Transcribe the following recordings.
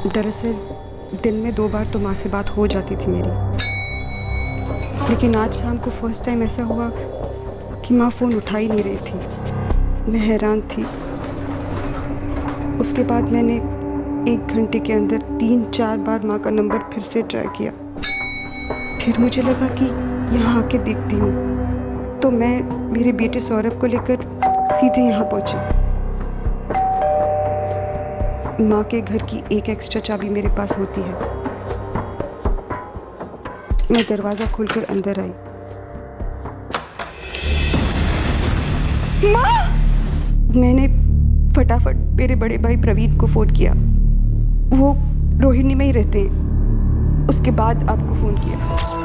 दरअसल दिन में 2 बार तो माँ से बात हो जाती थी मेरी, लेकिन आज शाम को फर्स्ट टाइम ऐसा हुआ कि माँ फ़ोन उठा ही नहीं रही थी। मैं हैरान थी। उसके बाद मैंने 1 घंटे के अंदर 3-4 बार माँ का नंबर फिर से ट्राई किया। फिर मुझे लगा कि यहाँ आके देखती हूँ, तो मैं मेरे बेटे सौरभ को लेकर सीधे यहाँ पहुँची। माँ के घर की एक एक्स्ट्रा चाबी मेरे पास होती है। मैं दरवाज़ा खोलकर अंदर आई। माँ! मैंने फटाफट मेरे बड़े भाई प्रवीण को फ़ोन किया। वो रोहिणी में ही रहते हैं। उसके बाद आपको फ़ोन किया।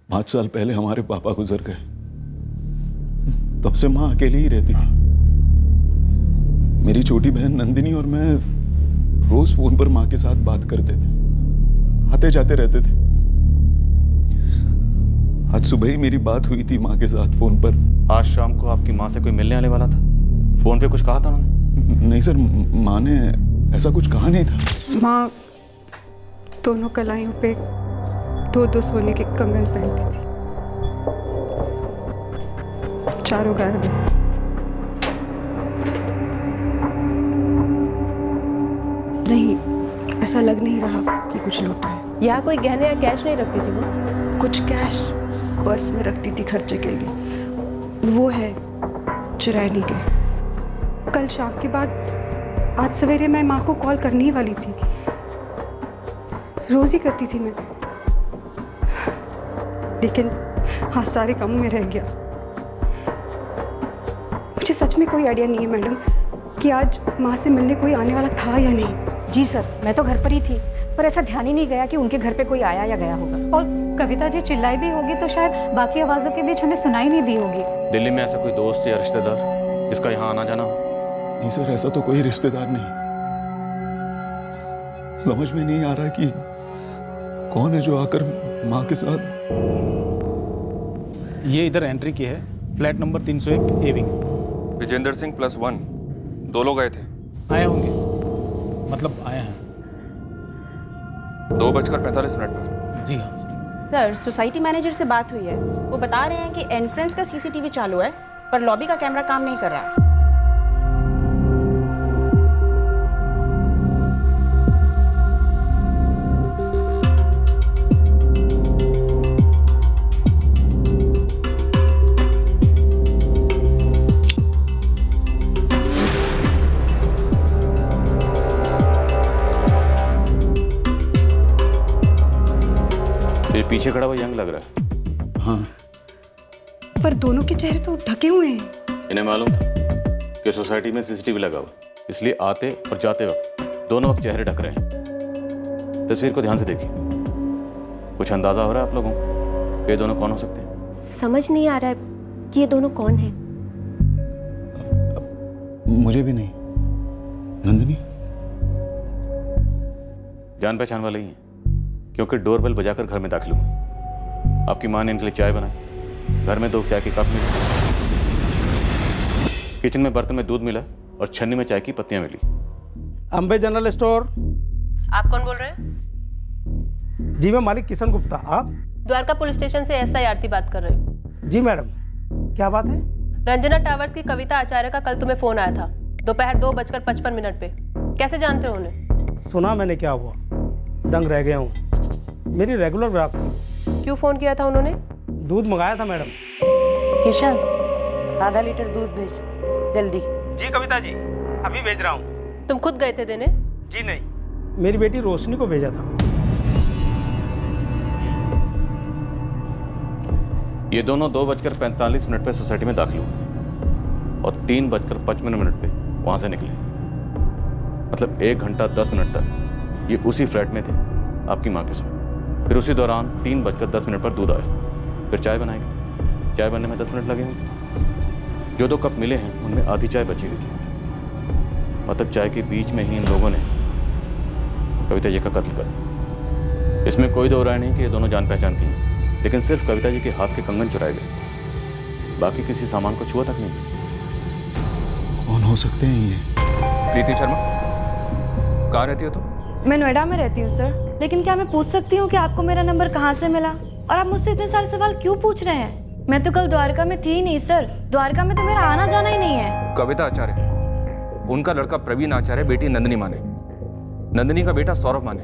पाँच साल पहले हमारे पापा गुजर गए। तब से माँ अकेली ही रहती थी। मेरी छोटी बहन नंदिनी और मैं रोज फोन पर माँ के साथ बात करते थे, आते जाते रहते थे। आज सुबह ही मेरी बात हुई थी माँ के साथ फोन पर। आज शाम को आपकी माँ से कोई मिलने आने वाला था? फोन पे कुछ कहा था उन्होंने? नहीं सर, माँ ने ऐसा कुछ कहा नहीं था। माँ दोनों कलाइयों पे 2-2 सोने के कंगन पहनती थी। चारों गायब हैं। नहीं, ऐसा लग नहीं रहा कि कुछ लूटा है। यहाँ कोई गहने या कैश नहीं रखती थी वो? कुछ कैश पर्स में रखती थी खर्चे के लिए। वो है, चुराए नहीं गए। कल शाम के बाद आज सवेरे मैं माँ को कॉल करने ही वाली थी। रोज ही करती थी मैं, लेकिन हाँ सारे कामों में रह गया। मुझे सच में कोई आइडिया नहीं है मैडम कि आज माँ से मिलने कोई आने वाला था या नहीं। जी सर, मैं तो घर पर ही थी, पर ऐसा ध्यान ही नहीं गया कि उनके घर पे कोई आया या गया होगा। और कविता जी चिल्लाई भी होगी तो शायद बाकी आवाज़ों के बीच हमें सुनाई नहीं दी होगी। दिल्ली में ऐसा कोई दोस्त या रिश्तेदार जिसका यहाँ आना जाना हो? नहीं सर, ऐसा तो कोई रिश्तेदार नहीं। समझ में नहीं आ रहा कि कौन है जो आकर माँ के साथ। ये इधर एंट्री की है, flat number 301 A wing. Vijender Singh +1 2 लोग आए थे। आए होंगे, मतलब आए हैं। 2:45 पर। जी हाँ सर, सोसाइटी मैनेजर से बात हुई है। वो बता रहे हैं कि एंट्रेंस का सीसीटीवी चालू है, पर लॉबी का कैमरा काम नहीं कर रहा। ये पीछे खड़ा हुआ यंग लग रहा है। हाँ, पर दोनों के चेहरे तो ढके हुए हैं। इन्हें मालूम था कि सोसाइटी में सीसीटीवी लगा हुआ, इसलिए आते और जाते वक्त दोनों वक्त चेहरे ढक रहे हैं। तस्वीर को ध्यान से देखिए। कुछ अंदाजा हो रहा है आप लोगों को कि ये दोनों कौन हो सकते हैं? समझ नहीं आ रहा है कि ये दोनों कौन हैं। मुझे भी नहीं। नंदिनी? जान पहचान वाले ही हैं, क्योंकि डोरबेल बजाकर घर में दाखिल हुए। आपकी माँ ने इनके लिए चाय बनाई, घर में 2 चाय के कप मिले, किचन में बर्तन में दूध मिला और छन्नी में चाय की पत्तियां मिली। Ambe general store. आप कौन बोल रहे हैं? जी मैं मालिक किशन गुप्ता। आप? द्वारका पुलिस स्टेशन से एसआई आरती बात कर रहे हो। जी मैडम, क्या बात है? रंजना टावर्स की कविता आचार्य का कल तुम्हें फोन आया था दोपहर 2:55 पे। कैसे जानते हो उन्हें? सुना मैंने, क्या हुआ? दंग रह गया हूँ। मेरी रेगुलर ग्राहक थी। क्यों फोन किया था उन्होंने? दूध मंगाया था मैडम। किशन, आधा लीटर दूध भेज जल्दी। जी कविता जी, अभी भेज रहा हूँ। तुम खुद गए थे देने? जी नहीं, मेरी बेटी रोशनी को भेजा था। ये दोनों 2:45 पे सोसाइटी में दाखिल हुए और 3:55 पे वहां से निकले। मतलब 1 घंटा 10 मिनट तक ये उसी फ्लैट में थे आपकी माँ के साथ। फिर उसी दौरान 3:10 पर दूध आया। फिर चाय बनाएगी, चाय बनने में 10 मिनट लगे होंगे। जो 2 कप मिले हैं उनमें आधी चाय बची हुई थी। मतलब चाय के बीच में ही इन लोगों ने कविता जी का कत्ल कर दिया। इसमें कोई दो राय नहीं कि ये दोनों जान पहचान की, लेकिन सिर्फ कविता जी के हाथ के कंगन चुराए गए, बाकी किसी सामान को छुआ तक नहीं। कौन हो सकते हैं ये? प्रीति शर्मा, कहाँ रहती हो तुम? मैं नोएडा में रहती हूँ सर, लेकिन क्या मैं पूछ सकती हूँ कि आपको मेरा नंबर कहाँ से मिला और आप मुझसे इतने सारे सवाल क्यों पूछ रहे हैं? मैं तो कल द्वारका में थी ही नहीं सर, द्वारका में तो मेरा आना जाना ही नहीं है। कविता आचार्य, उनका लड़का प्रवीण आचार्य बेटी नंदिनी माने, नंदिनी का बेटा सौरभ माने,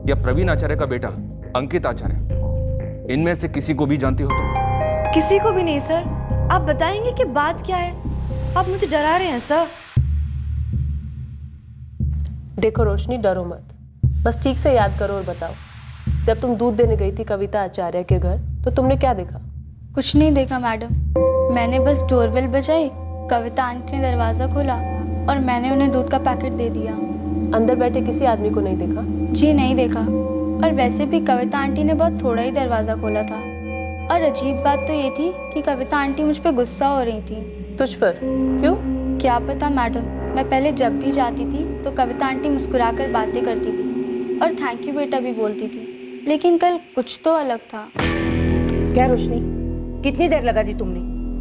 या प्रवीण आचार्य का बेटा अंकित आचार्य, इनमें से किसी को भी जानती हो तुम? किसी को भी नहीं सर। आप बताएंगे कि बात क्या है? आप मुझे डरा रहे हैं सर। देखो रोशनी, डरो मत, बस ठीक से याद करो और बताओ, जब तुम दूध देने गई थी कविता आचार्य के घर तो तुमने क्या देखा? कुछ नहीं देखा मैडम, मैंने बस डोरबेल बजाई, कविता आंटी ने दरवाज़ा खोला और मैंने उन्हें दूध का पैकेट दे दिया। अंदर बैठे किसी आदमी को नहीं देखा? जी नहीं देखा, और वैसे भी कविता आंटी ने बहुत थोड़ा ही दरवाज़ा खोला था। और अजीब बात तो ये थी कि कविता आंटी मुझ पर गुस्सा हो रही थी। तुझ पर? क्यों? क्या पता मैडम, मैं पहले जब भी जाती थी तो कविता आंटी मुस्कुराकर बातें करती थी और थैंक यू बेटा भी बोलती थी, लेकिन कल कुछ तो अलग था। क्या रोशनी, कितनी देर लगा दी तुमने?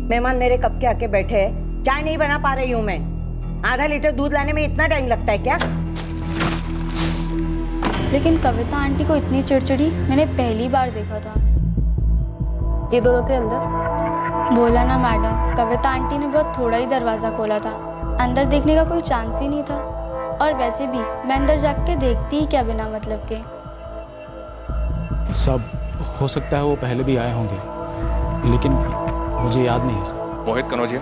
मेहमान मेरे कब के आके बैठे हैं, चाय नहीं बना पा रही हूँ मैं। आधा लीटर दूध लाने में इतना टाइम लगता है क्या? लेकिन कविता आंटी को इतनी चिड़चिड़ी मैंने पहली बार देखा था। ये दोनों थे अंदर? बोला ना मैडम, कविता आंटी ने बहुत थोड़ा ही दरवाज़ा खोला था, अंदर देखने का कोई चांस ही नहीं था। और वैसे भी मैं अंदर जाके देखती ही क्या बिना मतलब के। सब हो सकता है वो पहले भी आए होंगे, लेकिन मुझे याद नहीं है सर। मोहित कनौजिया,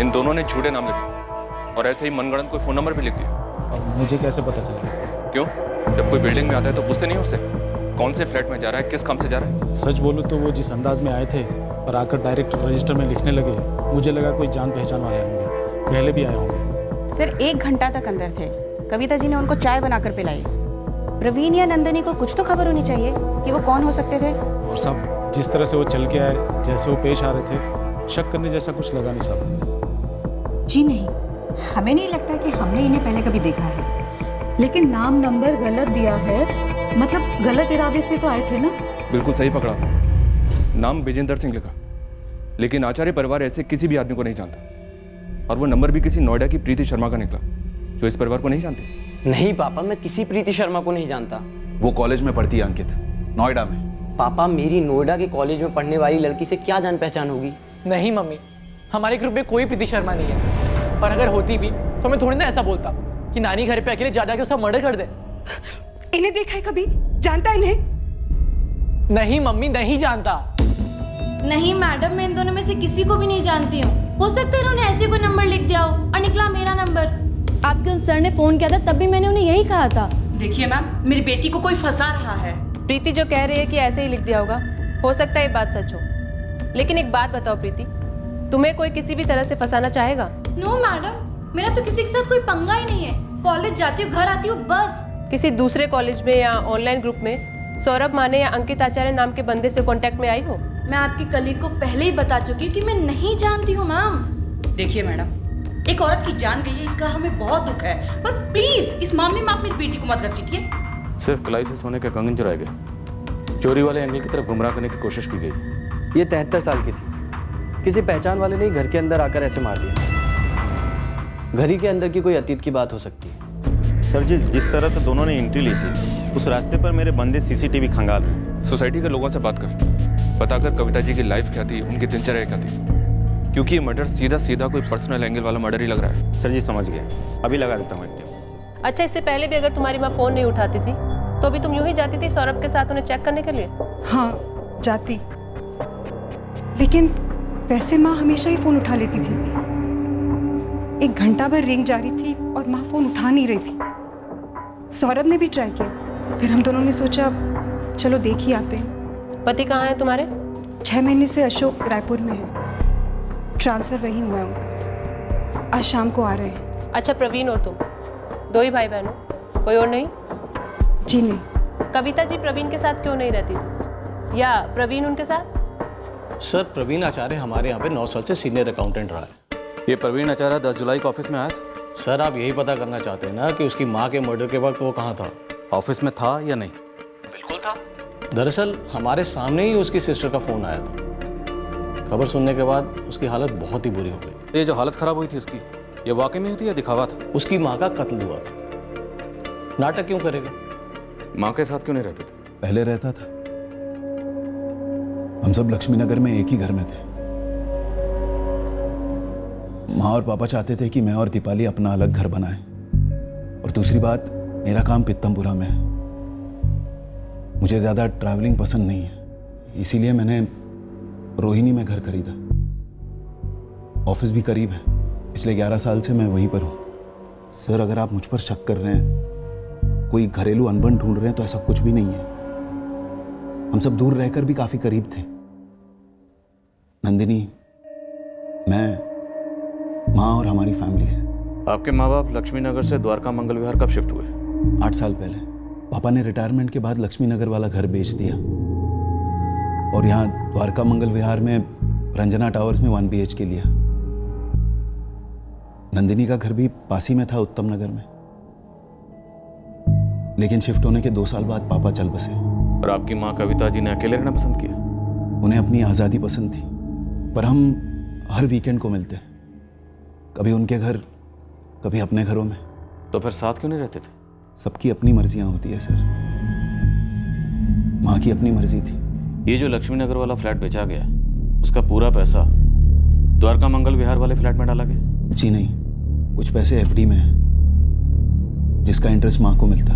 इन दोनों ने झूठे नाम लिखे और ऐसे ही मनगढ़ंत कोई फ़ोन नंबर भी लिख दिया। अब मुझे कैसे पता चलेगा सर? क्यों? जब कोई बिल्डिंग में आता है तो पूछते नहीं उससे कौन से फ्लैट में जा रहा है, किस काम से जा रहा है? सच बोलूँ तो वो जिस अंदाज में आए थे और आकर डायरेक्ट रजिस्टर में लिखने लगे, मुझे लगा कोई जान पहचान वाले होंगे, पहले भी आए होंगे। सिर्फ 1 घंटा तक अंदर थे, कविता जी ने उनको चाय बनाकर पिलाई। प्रवीण या नंदिनी को कुछ तो खबर होनी चाहिए कि वो कौन हो सकते थे। और सब जिस तरह से वो चल के आए, जैसे वो पेश आ रहे थे, शक करने जैसा कुछ लगा नहीं सब। जी नहीं, हमें नहीं लगता कि हमने इन्हें पहले कभी देखा है, लेकिन नाम नंबर गलत दिया है, मतलब गलत इरादे से तो आए थे ना? बिल्कुल सही पकड़ा, नाम विजेंद्र सिंह लिखा, लेकिन आचार्य परिवार ऐसे किसी भी आदमी को नहीं जानता। और वो नंबर भी किसी नोएडा की प्रीति शर्मा का निकला, जो इस परिवार को नहीं जानती। नहीं पापा, मैं किसी प्रीति शर्मा को नहीं जानता। वो कॉलेज में पढ़ती है अंकित, नोएडा में। पापा, मेरी नोएडा के कॉलेज में पढ़ने वाली लड़की से क्या जान पहचान होगी? नहीं मम्मी, हमारे ग्रुप में कोई प्रीति शर्मा नहीं है, पर अगर होती भी तो मैं थोड़ी ना ऐसा बोलता कि नानी घर पे अकेले जा के उसका मर्डर कर दे। इन्हें देखा है कभी? जानता है इन्हें? नहीं मम्मी, नहीं जानता। नहीं मैडम, मैं इन दोनों में से किसी को भी नहीं जानती हूँ। हो सकता है इन्होंने ऐसे कोई नंबर लिख दिया हो और निकला मेरा नंबर। आपके उन सर ने फोन किया था, तब भी मैंने उन्हें यही कहा था। देखिए मैम, मेरी बेटी को कोई फंसा रहा है। प्रीति जो कह रही है कि ऐसे ही लिख दिया होगा, हो सकता है ये बात सच हो, लेकिन एक बात बताओ प्रीति, तुम्हें कोई किसी भी तरह से फंसाना चाहेगा? नो मैडम, मेरा तो किसी के साथ कोई पंगा ही नहीं है। कॉलेज जाती हूँ, घर आती हूँ, बस। किसी दूसरे कॉलेज में या ऑनलाइन ग्रुप में सौरभ माने या अंकित आचार्य नाम के बंदे से कांटेक्ट में आई हो? मैं आपकी कलीग को पहले ही बता चुकी हूँ कि मैं नहीं जानती हूँ मैम। देखिए मैडम, एक औरत की जान गई है, इसका हमें बहुत दुख है, पर प्लीज इस मामले में आप मेरी बेटी को मत घसीटिए। सिर्फ क्लाइसिस होने के कंगन चुराए गए, चोरी वाले एंगल की तरफ गुमराह करने की कोशिश की गई। ये 73 साल की थी, किसी पहचान वाले ने घर के अंदर आकर ऐसे मार दिया। घर ही के अंदर की कोई अतीत की बात हो सकती है। सर जी, जिस तरह से दोनों ने एंट्री ली थी, उस रास्ते पर मेरे बंदे सीसीटीवी खंगाल हैं। सोसाइटी के लोगों से बात कर, बताकर कविता जी की लाइफ क्या थी, उनकी दिनचर्या क्या थी, क्योंकि ये मर्डर सीधा सीधा कोई पर्सनल एंगल वाला मर्डर ही लग रहा है। सर जी समझ गए, अभी लगा देता हूँ। अच्छा, इससे पहले भी अगर तुम्हारी माँ फोन नहीं उठाती थी तो भी तुम यूं ही जाती थी सौरभ के साथ उन्हें चेक करने के लिए? हाँ जाती, लेकिन वैसे माँ हमेशा ही फोन उठा लेती थी। 1 घंटा भर रिंग जारी थी और माँ फोन उठा नहीं रही थी। सौरभ ने भी ट्राई किया, फिर हम दोनों ने सोचा चलो देख ही आते हैं। पति कहाँ है तुम्हारे? 6 महीने से अशोक रायपुर में है, ट्रांसफर वहीं हुआ है उनका, आज शाम को आ रहे हैं। अच्छा, प्रवीण और तुम 2 ही भाई बहन हो, कोई और नहीं? जी नहीं। कविता जी प्रवीण के साथ क्यों नहीं रहती थी, या प्रवीण उनके साथ? सर, प्रवीण आचार्य हमारे यहाँ पे 9 साल से सीनियर अकाउंटेंट रहा है। ये प्रवीण आचार्य 10 जुलाई को ऑफिस में आया था? सर, आप यही पता करना चाहते हैं ना कि उसकी माँ के मर्डर के वक्त वो कहाँ था? ऑफिस में था या नहीं? बिल्कुल था। दरअसल हमारे सामने ही उसकी सिस्टर का फोन आया था। खबर सुनने के बाद उसकी हालत बहुत ही बुरी हो गई। ये जो हालत खराब हुई थी उसकी, ये वाकई में हुई थी या दिखावा था? उसकी माँ का कत्ल हुआ था। नाटक क्यों करेगा? माँ के साथ क्यों नहीं रहते थे? पहले रहता था। हम सब लक्ष्मी नगर में एक ही घर में थे। माँ और पापा चाहते थे कि मैं और दीपाली अपना अलग घर बनाएं। और दूसरी बात, मेरा काम पित्तमपुरा में है। मुझे ज़्यादा ट्रैवलिंग पसंद नहीं है, इसीलिए मैंने रोहिणी में घर खरीदा। ऑफिस भी करीब है, पिछले 11 साल से मैं वहीं पर हूँ। सर, अगर आप मुझ पर शक कर रहे हैं, कोई घरेलू अनबन ढूंढ रहे हैं, तो ऐसा कुछ भी नहीं है। हम सब दूर रहकर भी काफ़ी करीब थे। नंदिनी, मैं, माँ और हमारी फैमिलीज। आपके माँ बाप लक्ष्मी नगर से द्वारका मंगल विहार कब शिफ्ट हुए? 8 साल पहले। पापा ने रिटायरमेंट के बाद लक्ष्मी नगर वाला घर बेच दिया और यहाँ द्वारका मंगल विहार में रंजना टावर्स में 1 BHK लिया। नंदिनी का घर भी पास ही में था, उत्तम नगर में। लेकिन शिफ्ट होने के 2 साल बाद पापा चल बसे। और आपकी माँ कविता जी ने अकेले रहना पसंद किया? उन्हें अपनी आज़ादी पसंद थी, पर हम हर वीकेंड को मिलते, कभी उनके घर, कभी अपने घरों में। तो फिर साथ क्यों नहीं रहते थे? सबकी अपनी मर्जियां होती है सर। माँ की अपनी मर्जी थी। ये जो लक्ष्मी नगर वाला फ्लैट बेचा गया, उसका पूरा पैसा द्वारका मंगल विहार वाले फ्लैट में डाला गया? जी नहीं, कुछ पैसे FD में है, जिसका इंटरेस्ट माँ को मिलता,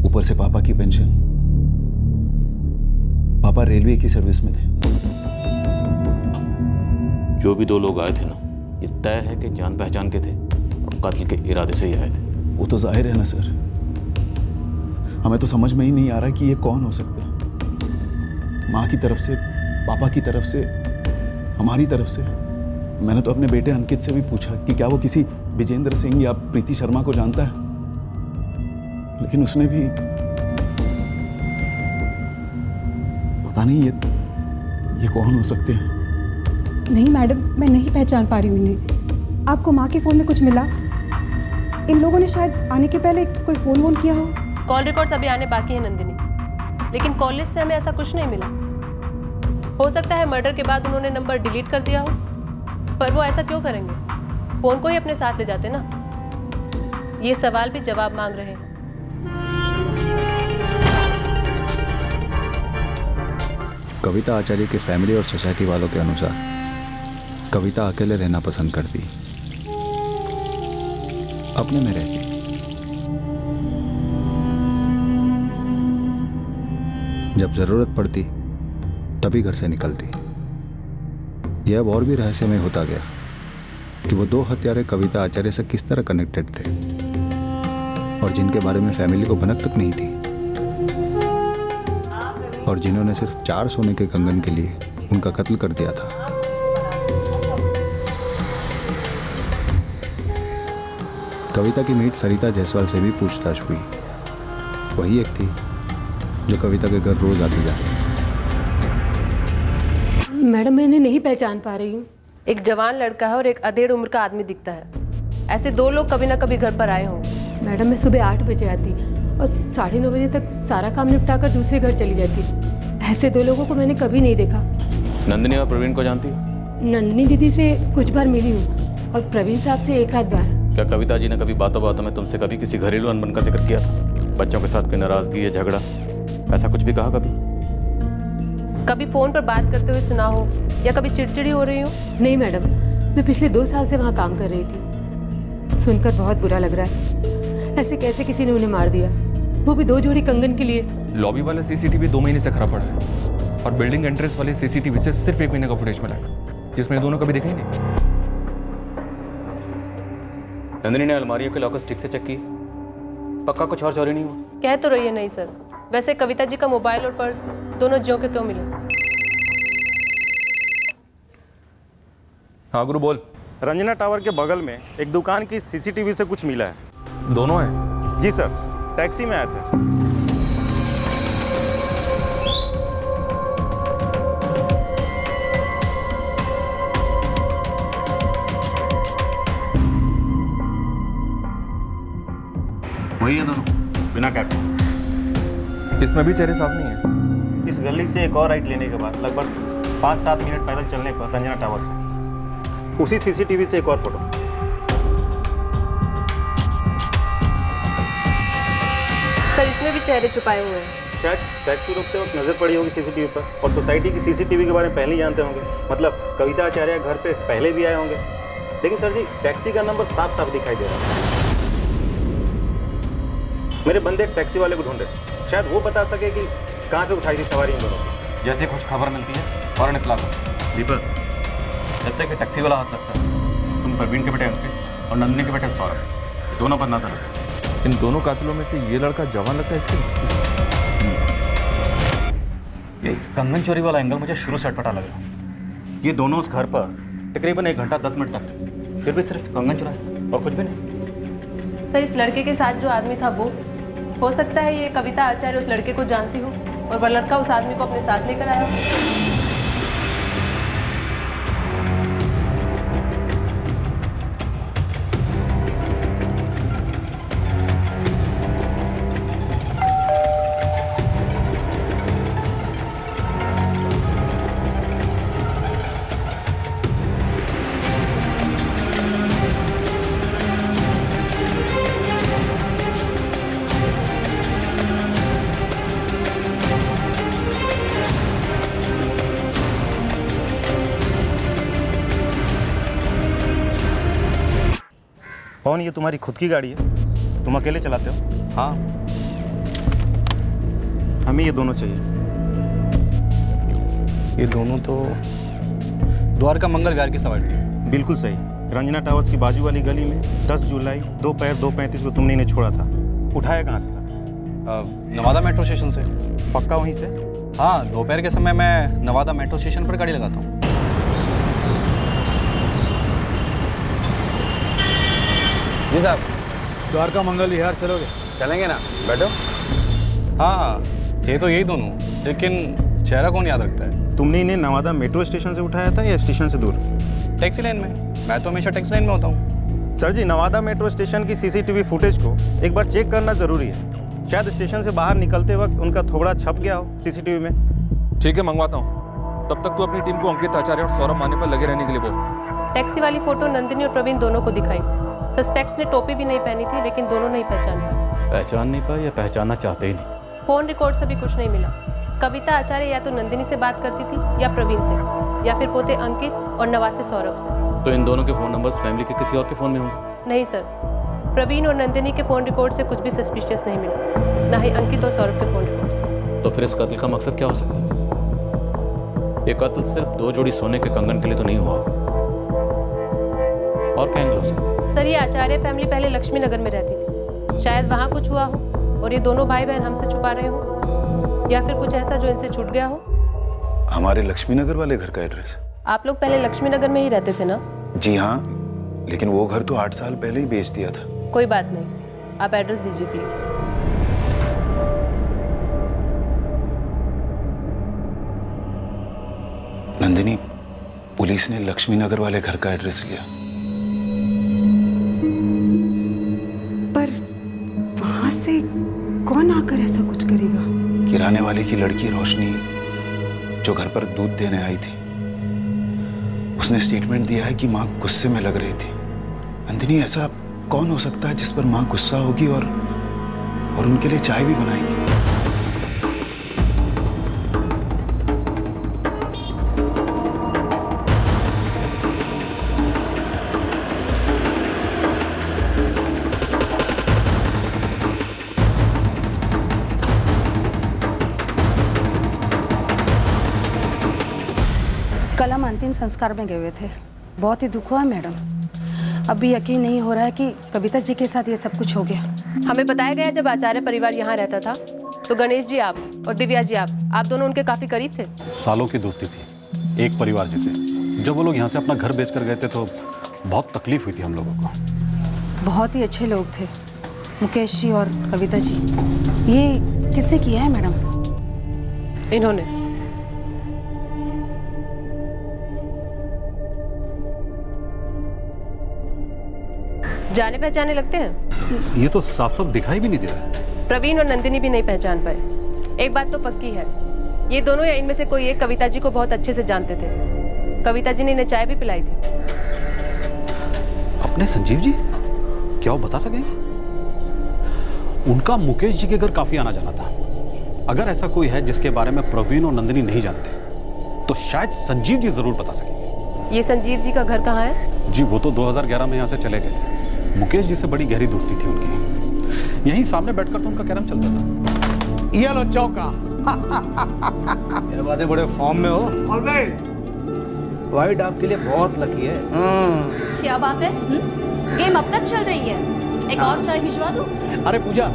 ऊपर से पापा की पेंशन। पापा रेलवे की सर्विस में थे। जो भी 2 लोग आए थे ना, ये तय है कि जान पहचान के थे और कत्ल के इरादे से ही आए थे। वो तो जाहिर है ना सर, हमें तो समझ में ही नहीं आ रहा कि ये कौन हो सकते हैं। माँ की तरफ से, पापा की तरफ से, हमारी तरफ से। मैंने तो अपने बेटे अंकित से भी पूछा कि क्या वो किसी विजेंद्र सिंह या प्रीति शर्मा को जानता है, लेकिन उसने भी पता नहीं ये कौन हो सकते हैं। नहीं मैडम, मैं नहीं पहचान पा रही हूँ इन्हें। आपको माँ के फ़ोन में कुछ मिला? इन लोगों ने शायद आने के पहले कोई फ़ोन वोन किया हो। कॉल रिकॉर्ड्स अभी आने बाकी हैं नंदिनी, लेकिन कॉल लिस्ट से हमें ऐसा कुछ नहीं मिला। हो सकता है मर्डर के बाद उन्होंने नंबर डिलीट कर दिया हो, पर वो ऐसा क्यों करेंगे? फ़ोन को ही अपने साथ ले जाते ना। ये सवाल भी जवाब मांग रहे हैं। कविता आचार्य की फैमिली और सोसाइटी वालों के अनुसार कविता अकेले रहना पसंद करती, अपने में रहती। जब जरूरत पड़ती तभी घर से निकलती। यह अब और भी रहस्यमय होता गया कि वो 2 हत्यारे कविता आचार्य से किस तरह कनेक्टेड थे और जिनके बारे में फैमिली को भनक तक नहीं थी, और जिन्होंने सिर्फ 4 सोने के कंगन के लिए उनका कत्ल कर दिया था। कविता की मीट सरिता जायसवाल से भी पूछताछ हुई। वही एक थी जो कविता के घर रोज आती जाती। मैडम, मैं इन्हें नहीं पहचान पा रही हूँ। एक जवान लड़का है और एक अधेड़ उम्र का आदमी दिखता है। ऐसे 2 लोग कभी ना कभी घर पर आए होंगे। मैडम, मैं सुबह 8 बजे आती और 9:30 बजे तक सारा काम निपटा कर दूसरे घर चली जाती। ऐसे 2 लोगों को मैंने कभी नहीं देखा। नंदिनी और प्रवीण को जानती हो? नंदिनी दीदी से कुछ बार मिली हूँ और प्रवीण साहब से 1 आध बार। क्या कविता जी ने कभी बातों बातों में तुमसे कभी किसी घरेलू अनबन का जिक्र किया था? बच्चों के साथ कोई नाराजगी या झगड़ा, ऐसा कुछ भी कहा कभी? कभी फोन पर बात करते हुए सुना हो या कभी चिड़चिड़ी हो रही हो? नहीं मैडम, मैं पिछले 2 साल से वहाँ काम कर रही थी। सुनकर बहुत बुरा लग रहा है। ऐसे कैसे किसी ने उन्हें मार दिया, वो भी 2 जोड़ी कंगन के लिए। लॉबी वाला CCTV 2 महीने से खराब पड़ा है और बिल्डिंग एंट्रेंस वाले CCTV से सिर्फ 1 महीने का फुटेज मिला है, जिसमें दोनों कभी दिखे ही नहीं। नंदिनी ने अलमारियों के लॉकर स्टिक से चेक की, पक्का कुछ और चोरी नहीं हुआ? कह तो रही है नहीं सर। वैसे कविता जी का मोबाइल और पर्स दोनों ज्यों के त्यों मिले। हाँ गुरु बोल। रंजना टावर के बगल में एक दुकान की CCTV से कुछ मिला है। दोनों है? जी सर, टैक्सी में आए थे। वही है दोनों, बिना कैप के। इसमें भी चेहरे साफ नहीं है। इस गली से एक और राइट लेने के बाद लगभग 5-7 मिनट पैदल चलने पर रंजना टावर से उसी सीसीटीवी से एक और फोटो। सर इसमें भी चेहरे छुपाए हुए हैं। शायद टैक्सी रोकते वक्त नजर पड़ी होगी सीसीटीवी पर, और सोसाइटी की सीसीटीवी के बारे में पहले ही जानते होंगे। मतलब कविता आचार्य घर पे पहले भी आए होंगे। लेकिन सर जी, टैक्सी का नंबर साफ साफ दिखाई दे रहा है। मेरे बंदे टैक्सी वाले को ढूंढ रहे, शायद वो बता सके कि कहाँ से उठाई थी सवारी इन दोनों की। जैसे कुछ खबर मिलती है फौरन इत्तला दो। दीपक, जब तक कि टैक्सी वाला हाथ लगता है, तुम प्रवीण के बेटे अंकित और नंदिनी के बेटे सौरभ, दोनों पर नजर रखो। इन दोनों कातिलों में से ये लड़का जवान लगता है इसके। ये कंगन चोरी वाला एंगल मुझे शुरू से अटपटा लग रहा। ये दोनों उस घर पर तकरीबन 1 घंटा 10 मिनट तक थे, फिर भी सिर्फ कंगन चुराए और कुछ भी नहीं। सर इस लड़के के साथ जो आदमी था वो हो सकता है ये कविता आचार्य उस लड़के को जानती हो और वह लड़का उस आदमी को अपने साथ लेकर आया हो। कौन, ये तुम्हारी खुद की गाड़ी है? तुम अकेले चलाते हो? हाँ। हमें ये दोनों चाहिए। ये दोनों तो द्वारका मंगल विहार की सवारी थी। बिल्कुल सही। रंजना टावर्स की बाजू वाली गली में 10 जुलाई दोपहर 2:35 को तुमने इन्हें छोड़ा था। उठाया कहाँ से था? नवादा मेट्रो स्टेशन से। पक्का वहीं से? हाँ, दोपहर के समय मैं नवादा मेट्रो स्टेशन पर गाड़ी लगाता हूँ। जी साहब। द्वारका मंगल विहार चलोगे? चलेंगे ना, बैठो। हाँ, ये तो यही दोनों, लेकिन चेहरा कौन याद रखता है? तुमने इन्हें नवादा मेट्रो स्टेशन से उठाया था या स्टेशन से दूर? टैक्सी लाइन में। मैं तो हमेशा टैक्सी लाइन में होता हूँ। सर जी, नवादा मेट्रो स्टेशन की सीसीटीवी फुटेज को एक बार चेक करना जरूरी है। शायद स्टेशन से बाहर निकलते वक्त उनका थोबड़ा छप गया हो सीसीटीवी में। ठीक है, मंगवाता हूँ। तब तक तू अपनी टीम को अंकित आचार्य और सौरभ माने पर लगे रहने के लिए बोल। टैक्सी वाली फोटो नंदिनी और प्रवीण दोनों को दिखाई। सस्पेक्ट्स ने टोपी भी नहीं पहनी थी, लेकिन दोनों नहीं पहचान पाए। पहचान नहीं पाए या पहचानना चाहते ही नहीं? फोन रिकॉर्ड से भी कुछ नहीं मिला। कविता आचार्य या तो नंदिनी से बात करती थी या प्रवीण से, या फिर पोते अंकित और नवासे सौरभ से। तो इन दोनों के फ़ोन नंबर्स फैमिली के किसी और के फ़ोन में होंगे? नहीं सर, प्रवीण और नंदिनी के फ़ोन रिकॉर्ड से कुछ भी सस्पिशियस नहीं मिला, ना ही अंकित और सौरभ के फ़ोन रिकॉर्ड से। तो फिर इस कत्ल का मकसद क्या हो सकता है? ये कत्ल सिर्फ 2 जोड़ी सोने के कंगन के लिए तो नहीं हुआ, और क्या एंगल हो सकता है? सर ये आचार्य फैमिली पहले लक्ष्मी नगर में रहती थी, शायद वहाँ कुछ हुआ हो और ये दोनों भाई बहन हमसे छुपा रहे हो, या फिर कुछ ऐसा जो इनसे छूट गया हो। हमारे लक्ष्मी नगर वाले घर का एड्रेस? आप लोग पहले लक्ष्मी नगर में ही रहते थे ना? जी हाँ, लेकिन वो घर तो 8 साल पहले ही बेच दिया था। कोई बात नहीं, आप एड्रेस दीजिए प्लीज। नंदिनी, पुलिस ने लक्ष्मी नगर वाले घर का एड्रेस लिया। पर वहां से कौन आकर ऐसा कुछ करेगा? किराने वाले की लड़की रोशनी, जो घर पर दूध देने आई थी, उसने स्टेटमेंट दिया है कि माँ गुस्से में लग रही थी। नंदिनी, ऐसा कौन हो सकता है जिस पर माँ गुस्सा होगी और उनके लिए चाय भी बनाएगी? कल हम अंतिम संस्कार में गए हुए थे। बहुत ही दुख हुआ मैडम। अभी यकीन नहीं हो रहा है कि कविता जी के साथ ये सब कुछ हो गया। हमें बताया गया जब आचार्य परिवार यहाँ रहता था तो गणेश जी आप और दिव्या जी आप दोनों उनके काफी करीब थे। सालों की दोस्ती थी, एक परिवार जैसे। जब वो लोग यहाँ से अपना घर बेच कर गए थे तो बहुत तकलीफ हुई थी हम लोगों को। बहुत ही अच्छे लोग थे, मुकेश जी और कविता जी, ये किससे किया है मैडम? इन्होंने। जाने पहचाने लगते हैं। ये तो साफ साफ दिखाई भी नहीं दे रहा। प्रवीण और नंदिनी भी नहीं पहचान पाए। एक बात तो पक्की है, ये दोनों या इनमें से कोई एक कविता जी को बहुत अच्छे से जानते थे। कविता जी ने इन्हें चाय भी पिलाई थी। अपने संजीव जी? क्या वो बता सके? उनका मुकेश जी के घर काफी आना जाना था। अगर ऐसा कोई है जिसके बारे में प्रवीण और नंदिनी नहीं जानते, तो शायद संजीव जी जरूर बता सकेंगे। ये संजीव जी का घर कहाँ है? जी वो तो 2011 में यहाँ से चले गए। मुकेश जी से बड़ी गहरी दोस्ती थी उनकी। यहीं सामने बैठकर तो उनका कैरम चलता था। ये लो चौका। ये बातें बड़े फॉर्म में हो। ऑलवेज। वाइट आपके लिए बहुत लकी है। क्या बात है? गेम अब तक चल रही है। एक और चाय भिजवा दूं? अरे पूजा,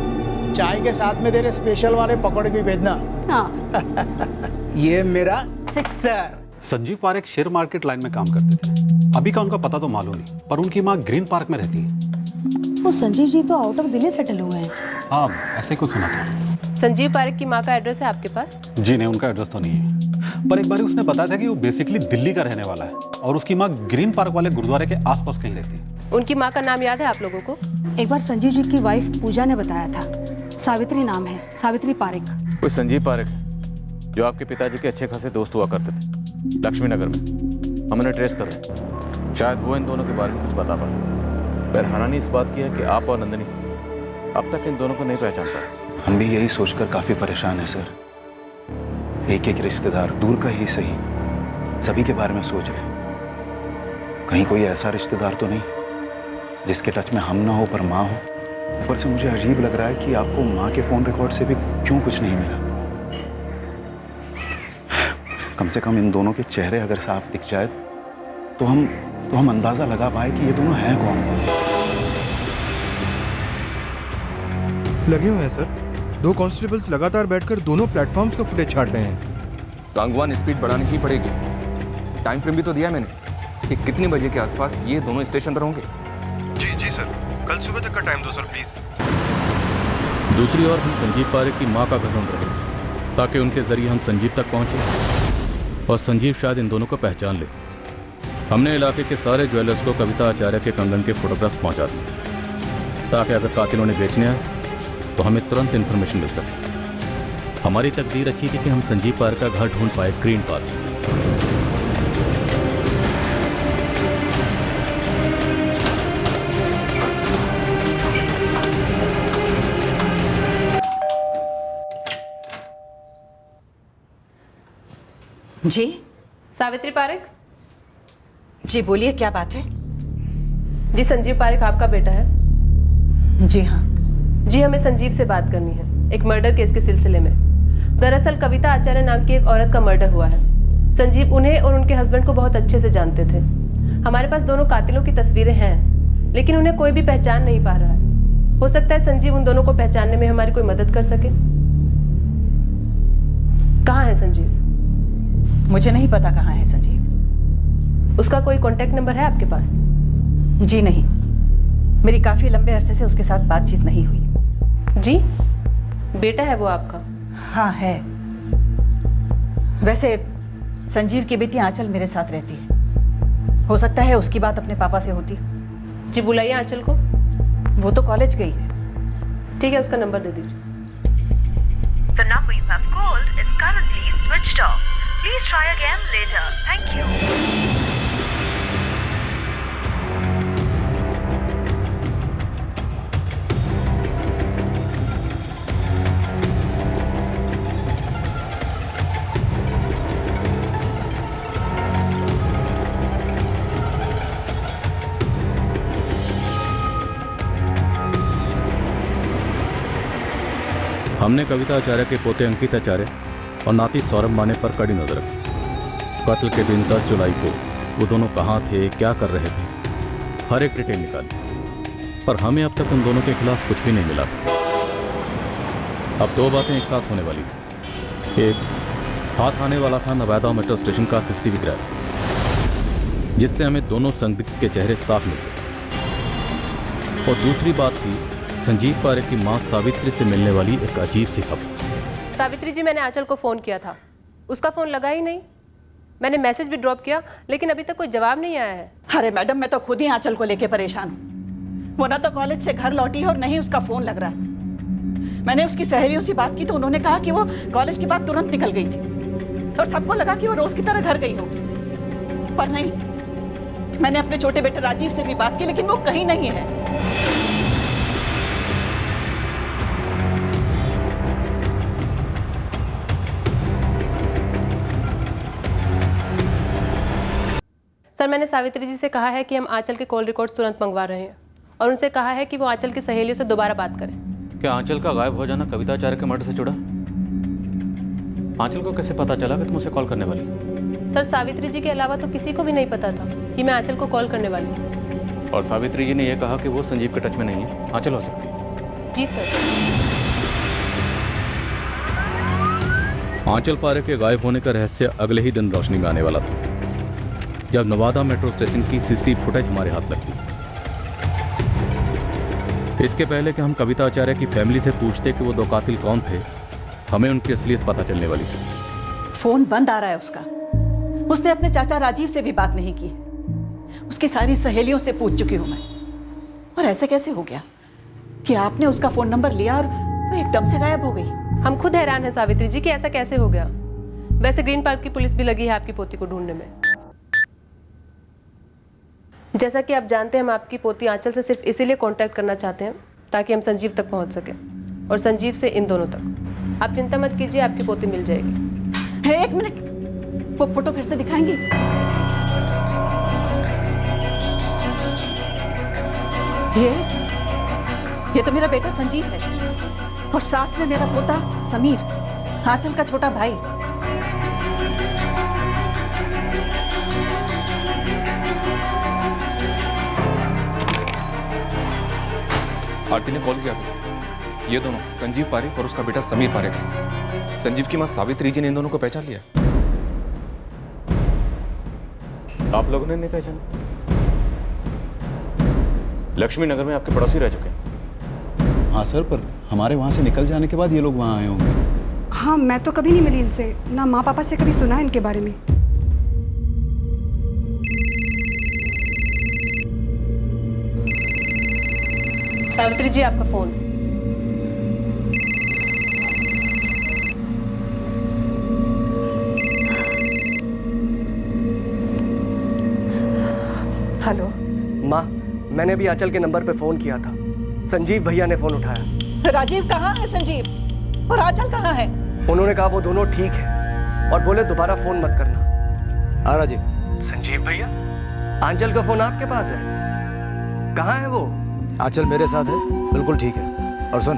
चाय के साथ में तेरे स्पेशल वाले पकौड़े भी भेजना। हाँ। ये मेरा sixer. Sanjeev Parekh share market line में काम करते थे। अभी का उनका पता तो मालूम नहीं, पर उनकी माँ ग्रीन पार्क में रहती है। वो संजीव जी तो आउट ऑफ दिल्ली सेटल हुए हैं। हाँ ऐसे कुछ सुना था। संजीव पारेख की माँ का एड्रेस है आपके पास? जी नहीं, उनका एड्रेस तो नहीं है, पर एक बार उसने बताया था कि वो बेसिकली दिल्ली का रहने वाला है और उसकी माँ ग्रीन पार्क वाले गुरुद्वारे के आसपास कहीं रहती है। उनकी माँ का नाम याद है आप लोगों को? एक बार संजीव जी की वाइफ पूजा ने बताया था, सावित्री नाम है, सावित्री पारेख। कोई संजीव पारेख जो आपके पिताजी के अच्छे खासे दोस्त हुआ करते थे लक्ष्मी नगर में। हम उन्हें ट्रेस कर रहे हैं, शायद वो इन दोनों के बारे में कुछ बता पाए। पर हैरानी इस बात की है कि आप और नंदिनी अब तक इन दोनों को नहीं पहचान पाए। हम भी यही सोचकर काफी परेशान हैं सर। एक एक रिश्तेदार, दूर का ही सही, सभी के बारे में सोच रहे हैं। कहीं कोई ऐसा रिश्तेदार तो नहीं जिसके टच में हम ना हो पर माँ हो। ऊपर से मुझे अजीब लग रहा है कि आपको माँ के फोन रिकॉर्ड से भी क्यों कुछ नहीं मिला। कम से कम इन दोनों के चेहरे अगर साफ दिख जाए तो हम अंदाजा लगा पाए कि ये दोनों हैं कौन। लगे हुए हैं सर। 2 कांस्टेबल्स लगातार बैठकर दोनों प्लेटफॉर्म्स का फुटेज छाट रहे हैं। सांगवान स्पीड बढ़ानी ही पड़ेगी। टाइम फ्रेम भी तो दिया मैंने कि कितने बजे के आसपास ये दोनों स्टेशन पर होंगे। जी सर, कल सुबह तक का टाइम दो सर प्लीज। दूसरी ओर हम संजीव पारेख की मां का घर ढूंढ रहे हैं ताकि उनके जरिए हम संजीव तक पहुंचे और संजीव शायद इन दोनों को पहचान ले। हमने इलाके के सारे ज्वेलर्स को कविता आचार्य के कंगन के फोटोग्राफ्स पहुंचा दिए ताकि अगर कातिलों ने बेचने आए तो हमें तुरंत इन्फॉर्मेशन मिल सके। हमारी तकदीर अच्छी थी कि हम संजीव पारेख का घर ढूंढ पाए ग्रीन पार्क। जी सावित्री पारेख। जी बोलिए, क्या बात है? जी संजीव पारेख आपका बेटा है? जी हाँ। जी हमें संजीव से बात करनी है एक मर्डर केस के सिलसिले में। दरअसल कविता आचार्य नाम की एक औरत का मर्डर हुआ है। संजीव उन्हें और उनके हस्बैंड को बहुत अच्छे से जानते थे। हमारे पास दोनों कातिलों की तस्वीरें हैं, लेकिन उन्हें कोई भी पहचान नहीं पा रहा है। हो सकता है संजीव उन दोनों को पहचानने में हमारी कोई मदद कर सके। कहाँ है संजीव? मुझे नहीं पता कहाँ है संजीव। उसका कोई कांटेक्ट नंबर है आपके पास? जी नहीं, मेरी काफी लंबे अरसे से उसके साथ बातचीत नहीं हुई। जी बेटा है वो आपका? हाँ है। वैसे संजीव की बेटी आंचल मेरे साथ रहती है। हो सकता है उसकी बात अपने पापा से होती। जी बुलाइए आंचल को। वो तो कॉलेज गई है। ठीक है, उसका नंबर दे दीजिए। The number you have called is currently switched off. Please try again later. Thank you. हमने कविता आचार्य के पोते अंकित आचार्य और नाती सौरभ माने पर कड़ी नजर रखी। कत्ल के दिन 10 जुलाई को वो दोनों कहाँ थे, क्या कर रहे थे, हर एक डिटेल निकाली, पर हमें अब तक उन दोनों के खिलाफ कुछ भी नहीं मिला था। अब 2 बातें एक साथ होने वाली थी। एक, हाथ आने वाला था नवादा मेट्रो स्टेशन का सीसीटीवी कैमरा, जिससे हमें दोनों संदिग्ध के चेहरे साफ मिल गए। और दूसरी बात थी संजीव पारेख की मां सावित्री से मिलने वाली एक अजीब सी खबर। सावित्री जी, मैंने आंचल को फ़ोन किया था, उसका फ़ोन लगा ही नहीं। मैंने मैसेज भी ड्रॉप किया, लेकिन अभी तक कोई जवाब नहीं आया है। अरे मैडम, मैं तो खुद ही आंचल को लेके परेशान हूँ। वो ना तो कॉलेज से घर लौटी है और नहीं उसका फ़ोन लग रहा है। मैंने उसकी सहेलियों से बात की तो उन्होंने कहा कि वो कॉलेज के बाद तुरंत निकल गई थी और सबको लगा कि वो रोज की तरह घर गई होगी, पर नहीं। मैंने अपने छोटे बेटे राजीव से भी बात की, लेकिन वो कहीं नहीं है। सर, मैंने सावित्री जी से कहा है कि हम आंचल के कॉल रिकॉर्ड्स तुरंत मंगवा रहे हैं और उनसे कहा है कि वो आंचल की सहेलियों से दोबारा बात करें। क्या आंचल का गायब हो जाना कविता आचार्य के मर्डर से जुड़ा? आंचल को कैसे पता चला कि तुम उसे कॉल करने वाली? सर, सावित्री जी के अलावा तो किसी को भी नहीं पता था कि मैं आंचल को कॉल करने वाली हूँ। और सावित्री जी ने यह कहा कि वो संजीव के टच में नहीं है, आंचल हो सकती है। जी सर। आंचल पारेख के गायब होने का रहस्य अगले ही दिन रोशनी में आने वाला था, जब नवादा मेट्रो स्टेशन की सीसीटीवी फुटेज हमारे हाथ लगती। इसके पहले कि हम कविता आचार्य की फैमिली से पूछते कि वो दो कातिल कौन थे, हमें उनकी असलियत पता चलने वाली थी। फोन बंद आ रहा है उसका। उसने अपने चाचा राजीव से भी बात नहीं की। उसकी सारी सहेलियों से पूछ चुकी हूं मैं। और ऐसे कैसे हो गया कि आपने उसका फोन नंबर लिया और वो एकदम से गायब हो गई? हम खुद हैरान हैं सावित्री जी कि ऐसा कैसे हो गया। वैसे ग्रीन पार्क की पुलिस भी लगी है आपकी पोती को ढूंढने में। जैसा कि आप जानते हैं, हम आपकी पोती आंचल से सिर्फ इसीलिए कांटेक्ट करना चाहते हैं ताकि हम संजीव तक पहुंच सकें और संजीव से इन दोनों तक। आप चिंता मत कीजिए, आपकी पोती मिल जाएगी। है, एक मिनट, वो फोटो फिर से दिखाएंगी? ये तो मेरा बेटा संजीव है और साथ में मेरा पोता समीर, आंचल का छोटा भाई। आरती ने कॉल किया था। ये दोनों संजीव पारेख और उसका बेटा समीर पारेख है। संजीव की मां सावित्री जी ने इन दोनों को पहचान लिया। आप लोगों ने नहीं पहचाना? लक्ष्मी नगर में आपके पड़ोसी रह चुके हैं। हाँ सर, पर हमारे वहाँ से निकल जाने के बाद ये लोग वहाँ आए होंगे। हाँ, मैं तो कभी नहीं मिली इनसे, ना माँ पापा से कभी सुना इनके बारे में। सावित्री जी, आपका फोन। हेलो माँ, मैंने भी आंचल के नंबर पे फोन किया था। संजीव भैया ने फोन उठाया। राजीव कहाँ है संजीव? और आंचल कहाँ है? उन्होंने कहा वो दोनों ठीक है और बोले दोबारा फोन मत करना। हाँ राजीव। संजीव भैया, आंचल का फोन आपके पास है? कहाँ है वो? आंचल मेरे साथ है, बिल्कुल ठीक है। और सुन,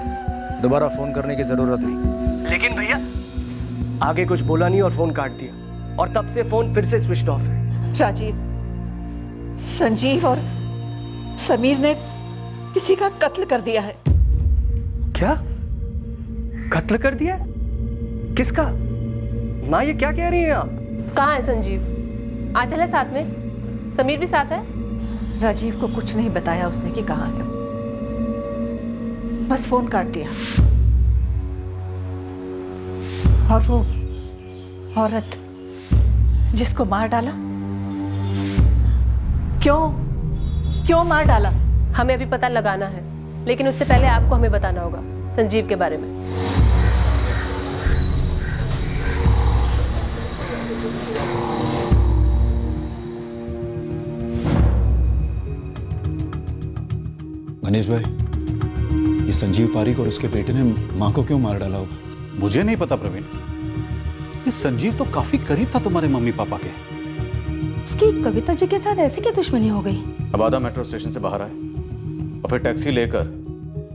दोबारा फोन करने की जरूरत नहीं। लेकिन भैया, आगे कुछ बोला नहीं और फोन काट दिया और तब से फोन फिर से स्विच ऑफ है। राजीव, संजीव और समीर ने किसी का कत्ल कर दिया है। क्या? कत्ल कर दिया? किसका? माँ, ये क्या कह रही हैं आप? कहाँ है संजीव? आंचल है साथ में? समीर भी साथ है? राजीव को कुछ नहीं बताया उसने कि कहाँ है, बस फोन काट दिया। और वो औरत जिसको मार डाला, क्यों मार डाला? हमें अभी पता लगाना है, लेकिन उससे पहले आपको हमें बताना होगा संजीव के बारे में। गणेश भाई, ये संजीव पारेख और उसके बेटे ने माँ को क्यों मार डाला होगा? मुझे नहीं पता प्रवीण। ये संजीव तो काफी करीब था तुम्हारे मम्मी पापा के। उसकी कविता जी के साथ ऐसी क्या दुश्मनी हो गई? नवादा मेट्रो स्टेशन से बाहर आए और फिर टैक्सी लेकर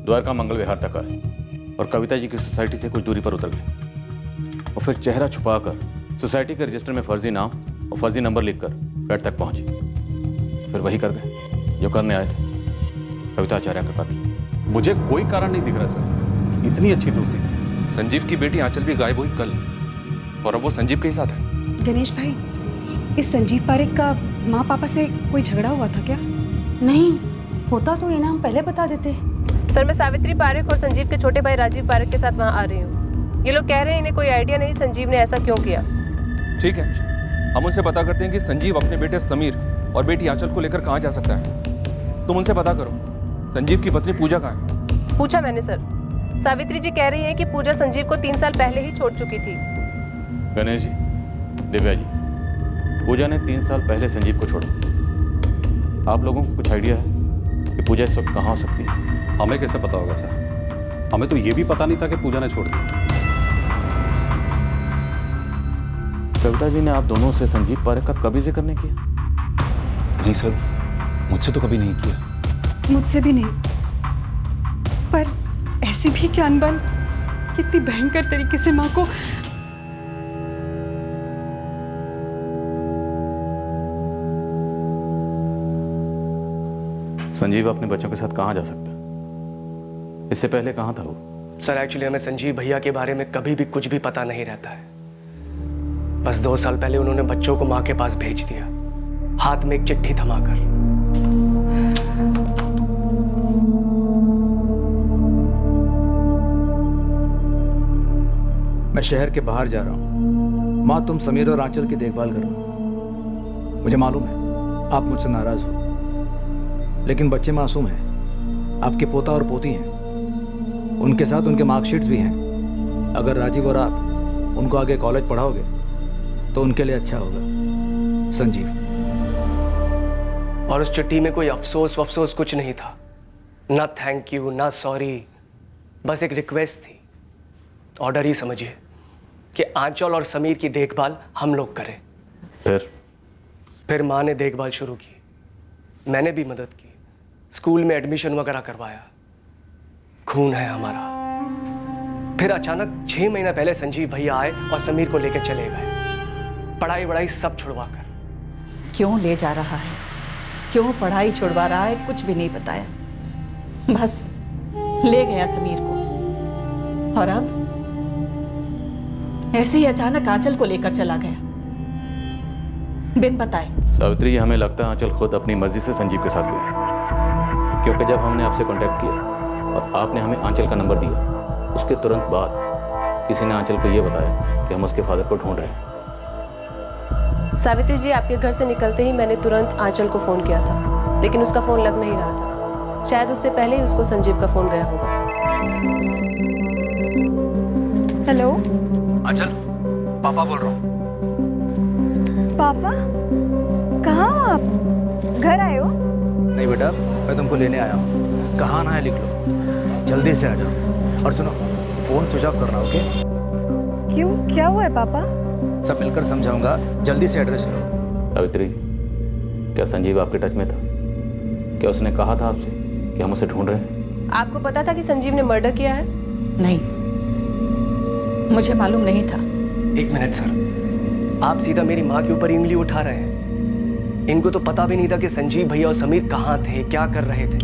द्वारका मंगल विहार तक आए और कविता जी की सोसाइटी से कुछ दूरी पर उतर गए और फिर चेहरा छुपाकर सोसाइटी के रजिस्टर में फर्जी नाम और फर्जी नंबर लिखकर फ्लैट तक पहुंचे। फिर वही कर गए जो करने आए थे, कविता आचार्य का कत्ल। मुझे कोई कारण नहीं दिख रहा सर, इतनी अच्छी दोस्ती थी। संजीव की बेटी आंचल भी गायब हुई कल और अब वो संजीव के ही साथ है। गणेश भाई, इस संजीव पारेख का माँ पापा से कोई झगड़ा हुआ था क्या? नहीं, होता तो ये नाम पहले बता देते। सर, मैं सावित्री पारेख और संजीव के छोटे भाई राजीव पारेख के साथ वहाँ आ रही हूँ। ये लोग कह रहे हैं इन्हें कोई आइडिया नहीं संजीव ने ऐसा क्यों किया। ठीक है, हम उनसे पता करते हैं कि संजीव अपने बेटे समीर और बेटी आंचल को लेकर कहाँ जा सकता है। तुम उनसे पता करो संजीव की पत्नी पूजा कहाँ है। पूछा मैंने सर। सावित्री जी कह रही हैं कि पूजा संजीव को 3 साल पहले ही छोड़ चुकी थी। गणेश जी, दिव्या जी, पूजा ने 3 साल पहले संजीव को छोड़ा। आप लोगों को कुछ आइडिया है कि पूजा इस वक्त कहाँ हो सकती है? हमें कैसे पता होगा सर? हमें तो ये भी पता नहीं था कि पूजा ने छोड़ दी। कविता जी ने आप दोनों से संजीव पारेख का कभी जिक्र नहीं किया? नहीं सर, मुझसे तो कभी नहीं किया। मुझसे भी नहीं, पर ऐसी भी क्या अनबन, कितनी भयंकर तरीके से माँ को। संजीव अपने बच्चों के साथ कहाँ जा सकता है? इससे पहले कहाँ था वो? सर एक्चुअली हमें संजीव भैया के बारे में कभी भी कुछ भी पता नहीं रहता है। बस 2 साल पहले उन्होंने बच्चों को माँ के पास भेज दिया, हाथ में एक चिट्ठी थमाकर। मैं शहर के बाहर जा रहा हूँ। माँ, तुम समीर और आंचल की देखभाल करना। मुझे मालूम है आप मुझसे नाराज हो, लेकिन बच्चे मासूम हैं। आपके पोता और पोती हैं, उनके साथ उनके मार्कशीट्स भी हैं। अगर राजीव और आप उनको आगे कॉलेज पढ़ाओगे तो उनके लिए अच्छा होगा। संजीव। और उस चिट्ठी में कोई अफसोस वफसोस कुछ नहीं था, ना थैंक यू ना सॉरी, बस एक रिक्वेस्ट थी। ऑर्डर ही समझिए कि आंचल और समीर की देखभाल हम लोग करें। फिर माँ ने देखभाल शुरू की, मैंने भी मदद की, स्कूल में एडमिशन वगैरह करवाया। खून है हमारा। फिर अचानक 6 महीना पहले संजीव भैया आए और समीर को लेकर चले गए, पढ़ाई वढ़ाई सब छुड़वा कर। क्यों ले जा रहा है, क्यों पढ़ाई छुड़वा रहा है, कुछ भी नहीं बताया। बस ले गया समीर को, और अब ऐसे ही अचानक आंचल को लेकर चला गया बिन बताए। सावित्री जी, हमें लगता है आंचल खुद अपनी मर्जी से संजीव के साथ गई, क्योंकि जब हमने आपसे कांटेक्ट किया और आपने हमें आंचल का नंबर दिया, उसके तुरंत बाद किसी ने आंचल को यह बताया कि हम उसके फादर को ढूंढ रहे हैं। सावित्री जी, आपके घर से निकलते ही मैंने तुरंत आंचल को फ़ोन किया था, लेकिन उसका फ़ोन लग नहीं रहा था। शायद उससे पहले ही उसको संजीव का फ़ोन गया होगा। हेलो आंचल, पापा बोल रहा हूँ। पापा, कहाँ हो आप? घर आए हो? नहीं बेटा, मैं तुमको लेने आया हूँ। कहाँ आना है लिख लो, जल्दी से आ जाओ। और सुनो, फोन स्विच ऑफ करना, ओके? क्यों, क्या हुआ है पापा? सब मिलकर समझाऊंगा, जल्दी से एड्रेस लो। सावित्री, क्या संजीव आपके टच में था? क्या उसने कहा था आपसे कि हम उसे ढूंढ रहे हैं? आपको पता था कि संजीव ने मर्डर किया है? नहीं, मुझे मालूम नहीं था। 1 मिनट सर, आप सीधा मेरी माँ के ऊपर उंगली उठा रहे हैं। इनको तो पता भी नहीं था कि संजीव भैया और समीर कहाँ थे, क्या कर रहे थे।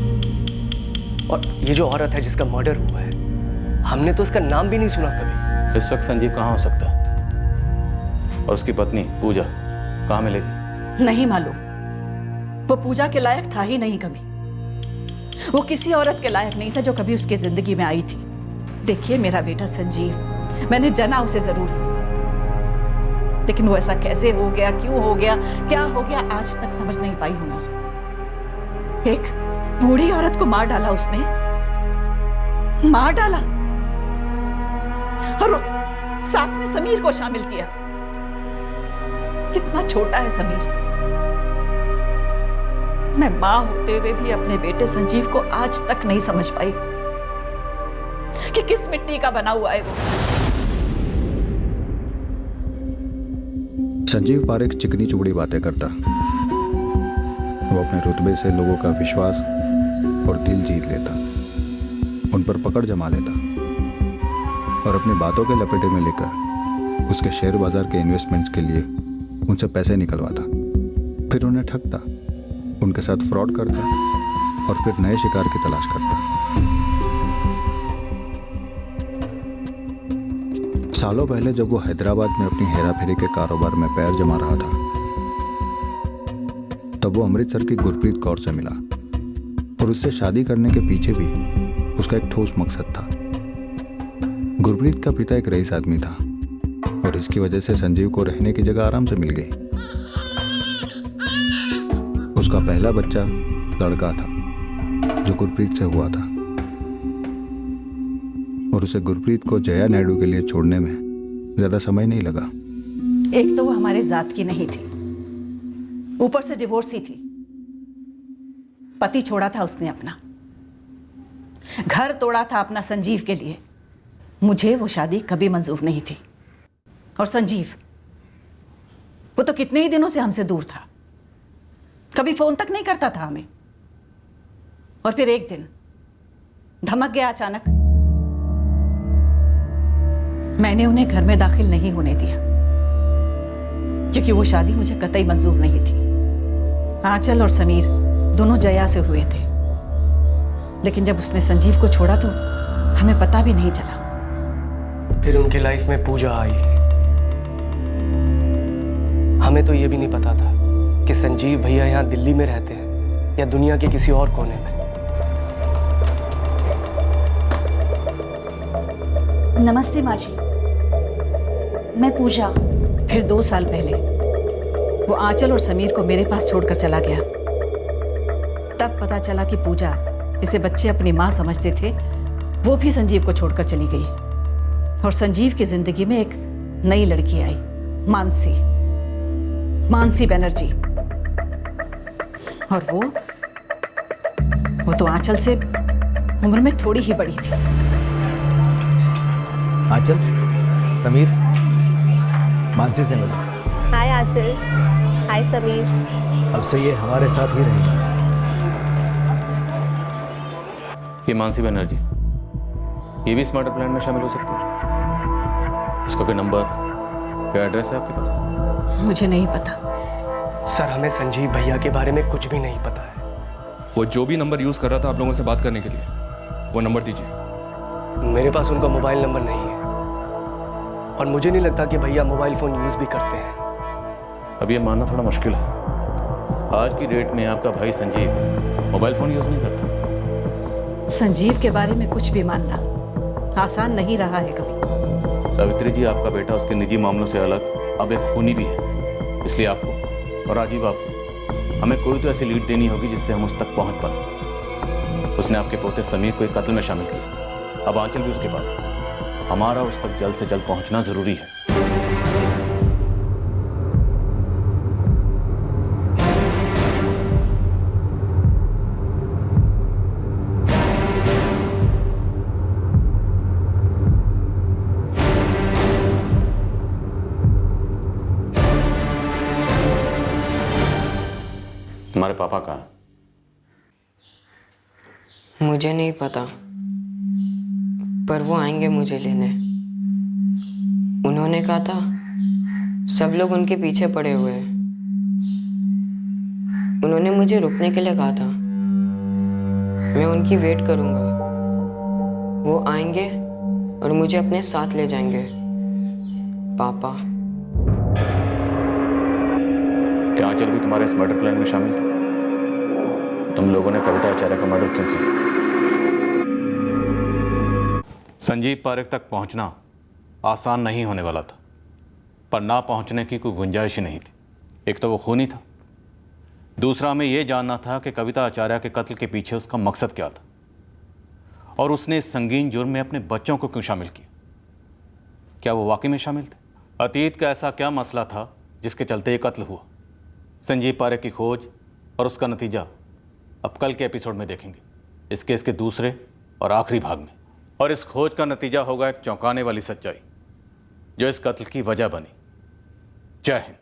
और ये जो औरत है जिसका मर्डर हुआ है, हमने तो उसका नाम भी नहीं सुना कभी। इस वक्त संजीव कहाँ हो सकता है? और उसकी पत्नी पूजा कहाँ मिलेगी? नहीं मालूम। वो पूजा के लायक था ही नहीं कभी। वो किसी औरत के लायक नहीं था जो कभी उसकी जिंदगी में आई थी। देखिए, मेरा बेटा संजीव, मैंने जाना उसे जरूर है, लेकिन वो ऐसा कैसे हो गया, क्यों हो गया, क्या हो गया, आज तक समझ नहीं पाई हूं मैं उसको। एक बूढ़ी औरत को मार डाला उसने, मार डाला, और साथ में समीर को शामिल किया। कितना छोटा है समीर। मैं मां होते हुए भी अपने बेटे संजीव को आज तक नहीं समझ पाई कि किस मिट्टी का बना हुआ है वो। संजीव पारेख चिकनी चुपड़ी बातें करता। वो अपने रुतबे से लोगों का विश्वास और दिल जीत लेता, उन पर पकड़ जमा लेता और अपनी बातों के लपेटे में लेकर उसके शेयर बाजार के इन्वेस्टमेंट्स के लिए उनसे पैसे निकलवाता, फिर उन्हें ठगता, उनके साथ फ्रॉड करता और फिर नए शिकार की तलाश करता। सालों पहले जब वो हैदराबाद में अपनी हेरा फेरी के कारोबार में पैर जमा रहा था, तब वो अमृतसर की गुरप्रीत कौर से मिला और उससे शादी करने के पीछे भी उसका एक ठोस मकसद था। गुरप्रीत का पिता एक रईस आदमी था और इसकी वजह से संजीव को रहने की जगह आराम से मिल गई। उसका पहला बच्चा लड़का था जो गुरप्रीत से हुआ था और उसे गुरप्रीत को जया नायडू के लिए छोड़ने में ज्यादा समय नहीं लगा। एक तो वो हमारे जात की नहीं थी, ऊपर से डिवोर्सी थी। पति छोड़ा था उसने अपना, घर तोड़ा था अपना संजीव के लिए। मुझे वो शादी कभी मंजूर नहीं थी। और संजीव, वो तो कितने ही दिनों से हमसे दूर था, कभी फोन तक नहीं करता था हमें। और फिर एक दिन धमक गया अचानक। मैंने उन्हें घर में दाखिल नहीं होने दिया क्योंकि वो शादी मुझे कतई मंजूर नहीं थी। आंचल और समीर दोनों जया से हुए थे, लेकिन जब उसने संजीव को छोड़ा तो हमें पता भी नहीं चला। फिर उनकी लाइफ में पूजा आई। हमें तो ये भी नहीं पता था कि संजीव भैया यहाँ दिल्ली में रहते हैं या दुनिया के किसी और कोने में। नमस्ते माँ जी, मैं पूजा। फिर 2 साल पहले वो आंचल और समीर को मेरे पास छोड़कर चला गया। तब पता चला कि पूजा, जिसे बच्चे अपनी माँ समझते थे, वो भी संजीव को छोड़कर चली गई। और संजीव की जिंदगी में एक नई लड़की आई, मानसी बनर्जी। और वो तो आंचल से उम्र में थोड़ी ही बड़ी थी। आंचल, समीर, मानसी से मिलो। हाय आंचल। हाय समीर। अब से ये हमारे साथ ही रहेगा। ये मानसी बनर्जी, ये भी स्मार्टर प्लान में शामिल हो सकती है। इसका कोई नंबर या एड्रेस है आपके पास? मुझे नहीं पता सर, हमें संजीव भैया के बारे में कुछ भी नहीं पता है। वो जो भी नंबर यूज कर रहा था आप लोगों से बात करने के लिए, वो नंबर दीजिए। मेरे पास उनका मोबाइल नंबर नहीं है और मुझे नहीं लगता कि भैया मोबाइल फोन यूज भी करते हैं। अब ये मानना थोड़ा मुश्किल है। आज की डेट में आपका भाई संजीव मोबाइल फोन यूज नहीं करता। संजीव के बारे में कुछ भी मानना आसान नहीं रहा है कभी। सावित्री जी, आपका बेटा उसके निजी मामलों से अलग अब एक खूनी भी है। इसलिए आपको और राजीव आपको हमें कोई तो ऐसी लीड देनी होगी जिससे हम उस तक पहुंच पाए। उसने आपके पोते समीर को एक कत्ल में शामिल किया। अब आंचल भी उसके पास। हमारा उस तक जल्द से जल्द पहुंचना जरूरी है। तुम्हारे पापा कहाँ हैं? मुझे नहीं पता, पर वो आएंगे मुझे लेने। उन्होंने कहा था सब लोग उनके पीछे पड़े हुए हैं। उन्होंने मुझे रुकने के लिए कहा था। मैं उनकी वेट करूंगा। वो आएंगे और मुझे अपने साथ ले जाएंगे। पापा। क्या आंचल भी तुम्हारे इस मर्डर प्लान में शामिल था? तुम लोगों ने कविता आचार्य का मर्डर क्यों किया? संजीव पारेख तक पहुंचना आसान नहीं होने वाला था, पर ना पहुंचने की कोई गुंजाइश ही नहीं थी। एक तो वो खूनी था, दूसरा हमें यह जानना था कि कविता आचार्य के कत्ल के पीछे उसका मकसद क्या था और उसने इस संगीन जुर्म में अपने बच्चों को क्यों शामिल किया। क्या वो वाकई में शामिल थे? अतीत का ऐसा क्या मसला था जिसके चलते ये कत्ल हुआ? संजीव पारेख की खोज और उसका नतीजा अब कल के एपिसोड में देखेंगे, इस केस के दूसरे और आखिरी भाग में। और इस खोज का नतीजा होगा एक चौंकाने वाली सच्चाई जो इस कत्ल की वजह बनी। जय हिंद।